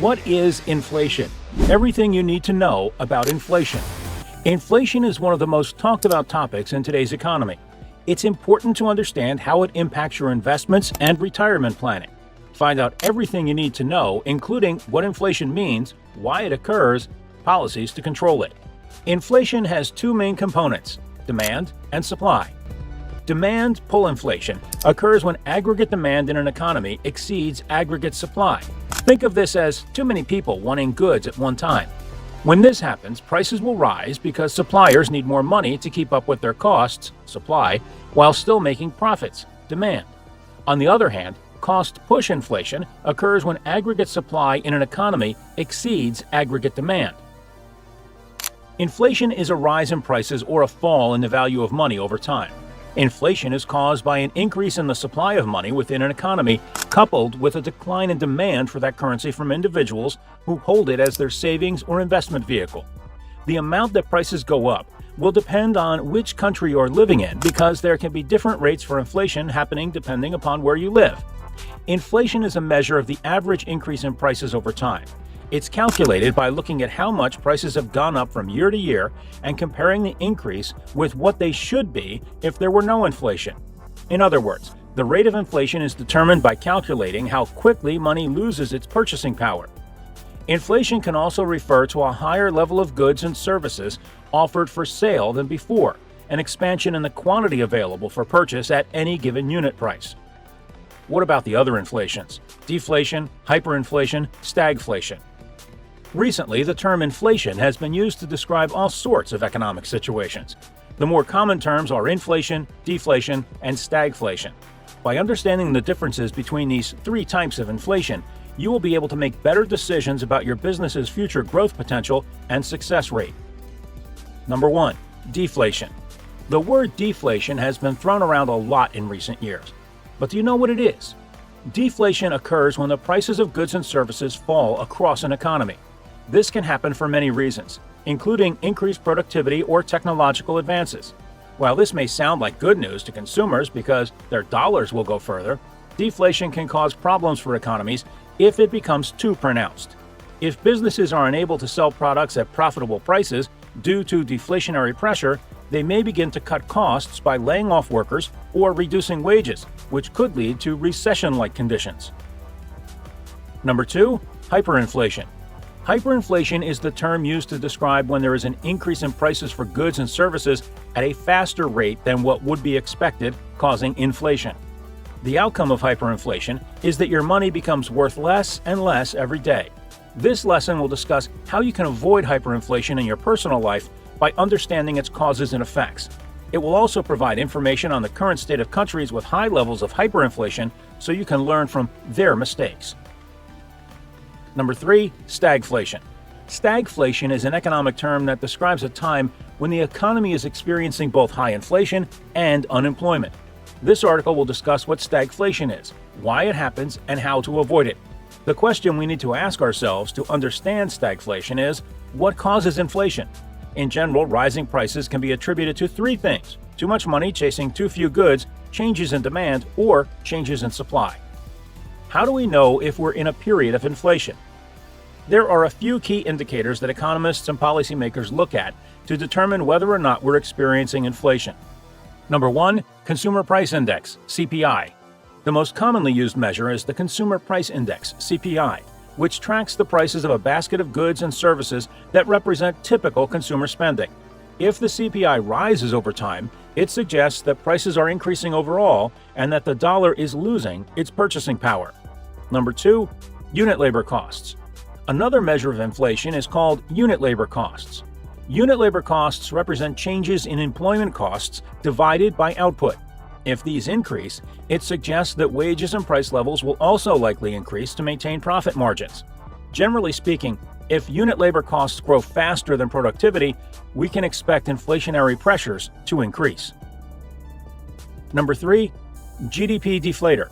What is inflation? Everything you need to know about inflation. Inflation is one of the most talked about topics in today's economy. It's important to understand how it impacts your investments and retirement planning. Find out everything you need to know, including what inflation means, why it occurs, policies to control it. Inflation has two main components: demand and supply. Demand pull inflation occurs when aggregate demand in an economy exceeds aggregate supply. Think of this as too many people wanting goods at one time. When this happens, prices will rise because suppliers need more money to keep up with their costs, supply, while still making profits, demand. On the other hand, cost push inflation occurs when aggregate supply in an economy exceeds aggregate demand. Inflation is a rise in prices or a fall in the value of money over time. Inflation is caused by an increase in the supply of money within an economy, coupled with a decline in demand for that currency from individuals who hold it as their savings or investment vehicle. The amount that prices go up will depend on which country you're living in, because there can be different rates for inflation happening depending upon where you live. Inflation is a measure of the average increase in prices over time. It's calculated by looking at how much prices have gone up from year to year and comparing the increase with what they should be if there were no inflation. In other words, the rate of inflation is determined by calculating how quickly money loses its purchasing power. Inflation can also refer to a higher level of goods and services offered for sale than before, an expansion in the quantity available for purchase at any given unit price. What about the other inflations? Deflation, hyperinflation, stagflation. Recently, the term inflation has been used to describe all sorts of economic situations. The more common terms are inflation, deflation, and stagflation. By understanding the differences between these three types of inflation, you will be able to make better decisions about your business's future growth potential and success rate. Number 1. Deflation. The word deflation has been thrown around a lot in recent years. But do you know what it is? Deflation occurs when the prices of goods and services fall across an economy. This can happen for many reasons, including increased productivity or technological advances. While this may sound like good news to consumers because their dollars will go further, deflation can cause problems for economies if it becomes too pronounced. If businesses are unable to sell products at profitable prices due to deflationary pressure, they may begin to cut costs by laying off workers or reducing wages, which could lead to recession-like conditions. Number 2. Hyperinflation. Hyperinflation is the term used to describe when there is an increase in prices for goods and services at a faster rate than what would be expected, causing inflation. The outcome of hyperinflation is that your money becomes worth less and less every day. This lesson will discuss how you can avoid hyperinflation in your personal life by understanding its causes and effects. It will also provide information on the current state of countries with high levels of hyperinflation so you can learn from their mistakes. Number 3. Stagflation. Stagflation is an economic term that describes a time when the economy is experiencing both high inflation and unemployment. This article will discuss what stagflation is, why it happens, and how to avoid it. The question we need to ask ourselves to understand stagflation is, what causes inflation? In general, rising prices can be attributed to three things: too much money chasing too few goods, changes in demand, or changes in supply. How do we know if we're in a period of inflation? There are a few key indicators that economists and policymakers look at to determine whether or not we're experiencing inflation. Number 1. Consumer Price Index, CPI. The most commonly used measure is the Consumer Price Index, CPI, which tracks the prices of a basket of goods and services that represent typical consumer spending. If the CPI rises over time, it suggests that prices are increasing overall and that the dollar is losing its purchasing power. Number 2. Unit labor costs. Another measure of inflation is called unit labor costs. Unit labor costs represent changes in employment costs divided by output. If these increase, it suggests that wages and price levels will also likely increase to maintain profit margins. Generally speaking, if unit labor costs grow faster than productivity, we can expect inflationary pressures to increase. Number 3. GDP deflator.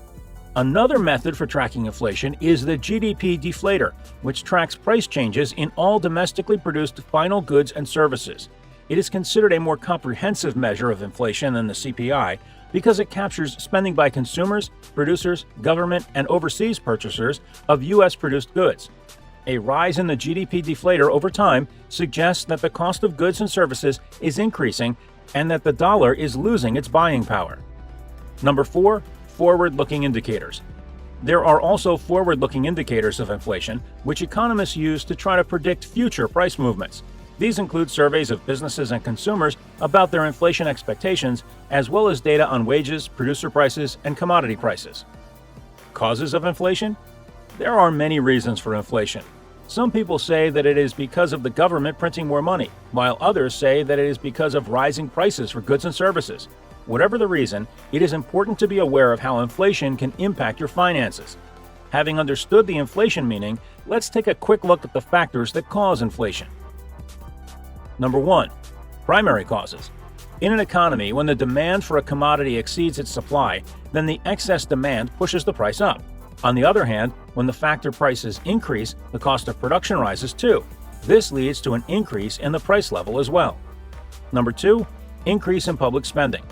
Another method for tracking inflation is the GDP deflator, which tracks price changes in all domestically produced final goods and services. It is considered a more comprehensive measure of inflation than the CPI because it captures spending by consumers, producers, government, and overseas purchasers of U.S. produced goods. A rise in the GDP deflator over time suggests that the cost of goods and services is increasing and that the dollar is losing its buying power. Number 4. Forward-looking indicators. There are also forward-looking indicators of inflation, which economists use to try to predict future price movements. These include surveys of businesses and consumers about their inflation expectations, as well as data on wages, producer prices, and commodity prices. Causes of inflation? There are many reasons for inflation. Some people say that it is because of the government printing more money, while others say that it is because of rising prices for goods and services. Whatever the reason, it is important to be aware of how inflation can impact your finances. Having understood the inflation meaning, let's take a quick look at the factors that cause inflation. Number 1. Primary causes. In an economy, when the demand for a commodity exceeds its supply, then the excess demand pushes the price up. On the other hand, when the factor prices increase, the cost of production rises too. This leads to an increase in the price level as well. Number 2. Increase in public spending.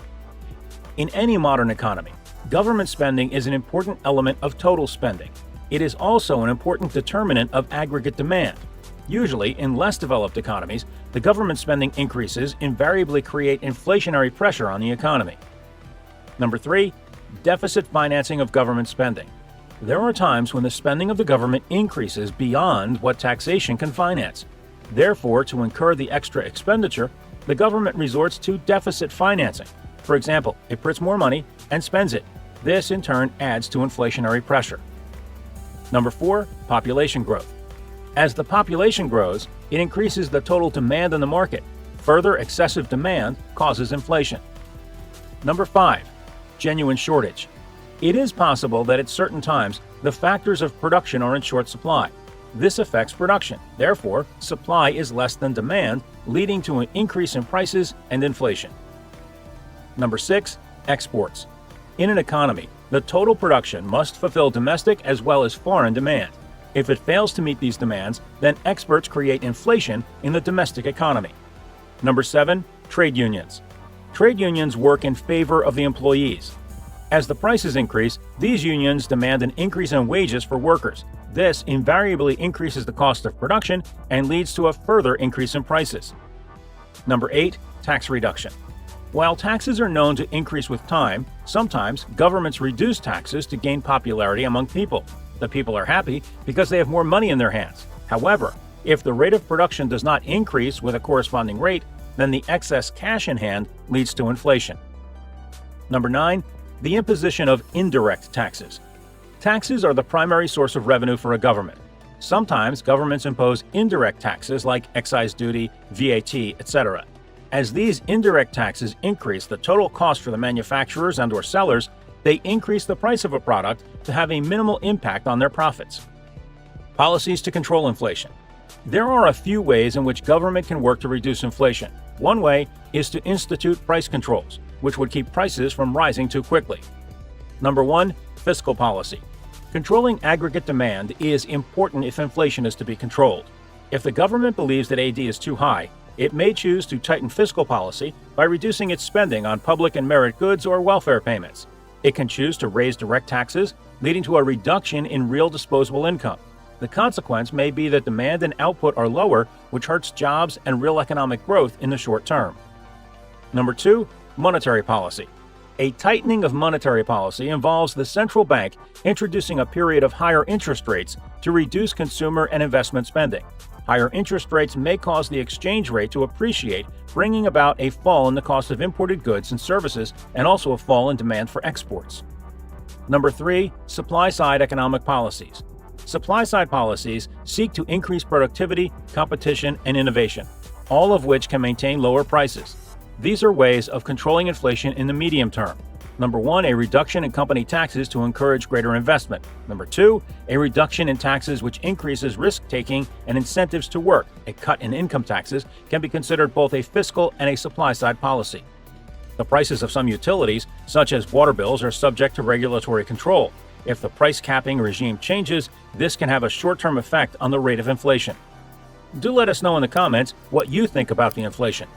In any modern economy, government spending is an important element of total spending. It is also an important determinant of aggregate demand. Usually, in less developed economies, the government spending increases invariably create inflationary pressure on the economy. Number 3. Deficit financing of government spending. There are times when the spending of the government increases beyond what taxation can finance. Therefore, to incur the extra expenditure, the government resorts to deficit financing. For example, it prints more money and spends it. This, in turn, adds to inflationary pressure. Number 4. Population growth. As the population grows, it increases the total demand in the market. Further excessive demand causes inflation. Number 5. Genuine shortage. It is possible that at certain times, the factors of production are in short supply. This affects production. Therefore, supply is less than demand, leading to an increase in prices and inflation. Number 6. Exports. In an economy, the total production must fulfill domestic as well as foreign demand. If it fails to meet these demands, then exports create inflation in the domestic economy. Number 7. Trade unions. Trade unions work in favor of the employees. As the prices increase, these unions demand an increase in wages for workers. This invariably increases the cost of production and leads to a further increase in prices. Number 8. Tax reduction. While taxes are known to increase with time, sometimes governments reduce taxes to gain popularity among people. The people are happy because they have more money in their hands. However, if the rate of production does not increase with a corresponding rate, then the excess cash in hand leads to inflation. Number 9. The imposition of indirect taxes. Taxes are the primary source of revenue for a government. Sometimes governments impose indirect taxes like excise duty, VAT, etc. As these indirect taxes increase the total cost for the manufacturers and/or sellers, they increase the price of a product to have a minimal impact on their profits. Policies to control inflation. There are a few ways in which government can work to reduce inflation. One way is to institute price controls, which would keep prices from rising too quickly. Number 1. Fiscal policy. Controlling aggregate demand is important if inflation is to be controlled. If the government believes that AD is too high, it may choose to tighten fiscal policy by reducing its spending on public and merit goods or welfare payments. It can choose to raise direct taxes, leading to a reduction in real disposable income. The consequence may be that demand and output are lower, which hurts jobs and real economic growth in the short term. Number 2. Monetary policy. A tightening of monetary policy involves the central bank introducing a period of higher interest rates to reduce consumer and investment spending. Higher interest rates may cause the exchange rate to appreciate, bringing about a fall in the cost of imported goods and services and also a fall in demand for exports. Number 3. Supply-side economic policies. Supply-side policies seek to increase productivity, competition, and innovation, all of which can maintain lower prices. These are ways of controlling inflation in the medium term. Number 1, a reduction in company taxes to encourage greater investment. Number 2, a reduction in taxes which increases risk-taking and incentives to work. A cut in income taxes can be considered both a fiscal and a supply-side policy. The prices of some utilities, such as water bills, are subject to regulatory control. If the price capping regime changes, this can have a short-term effect on the rate of inflation. Do let us know in the comments what you think about the inflation.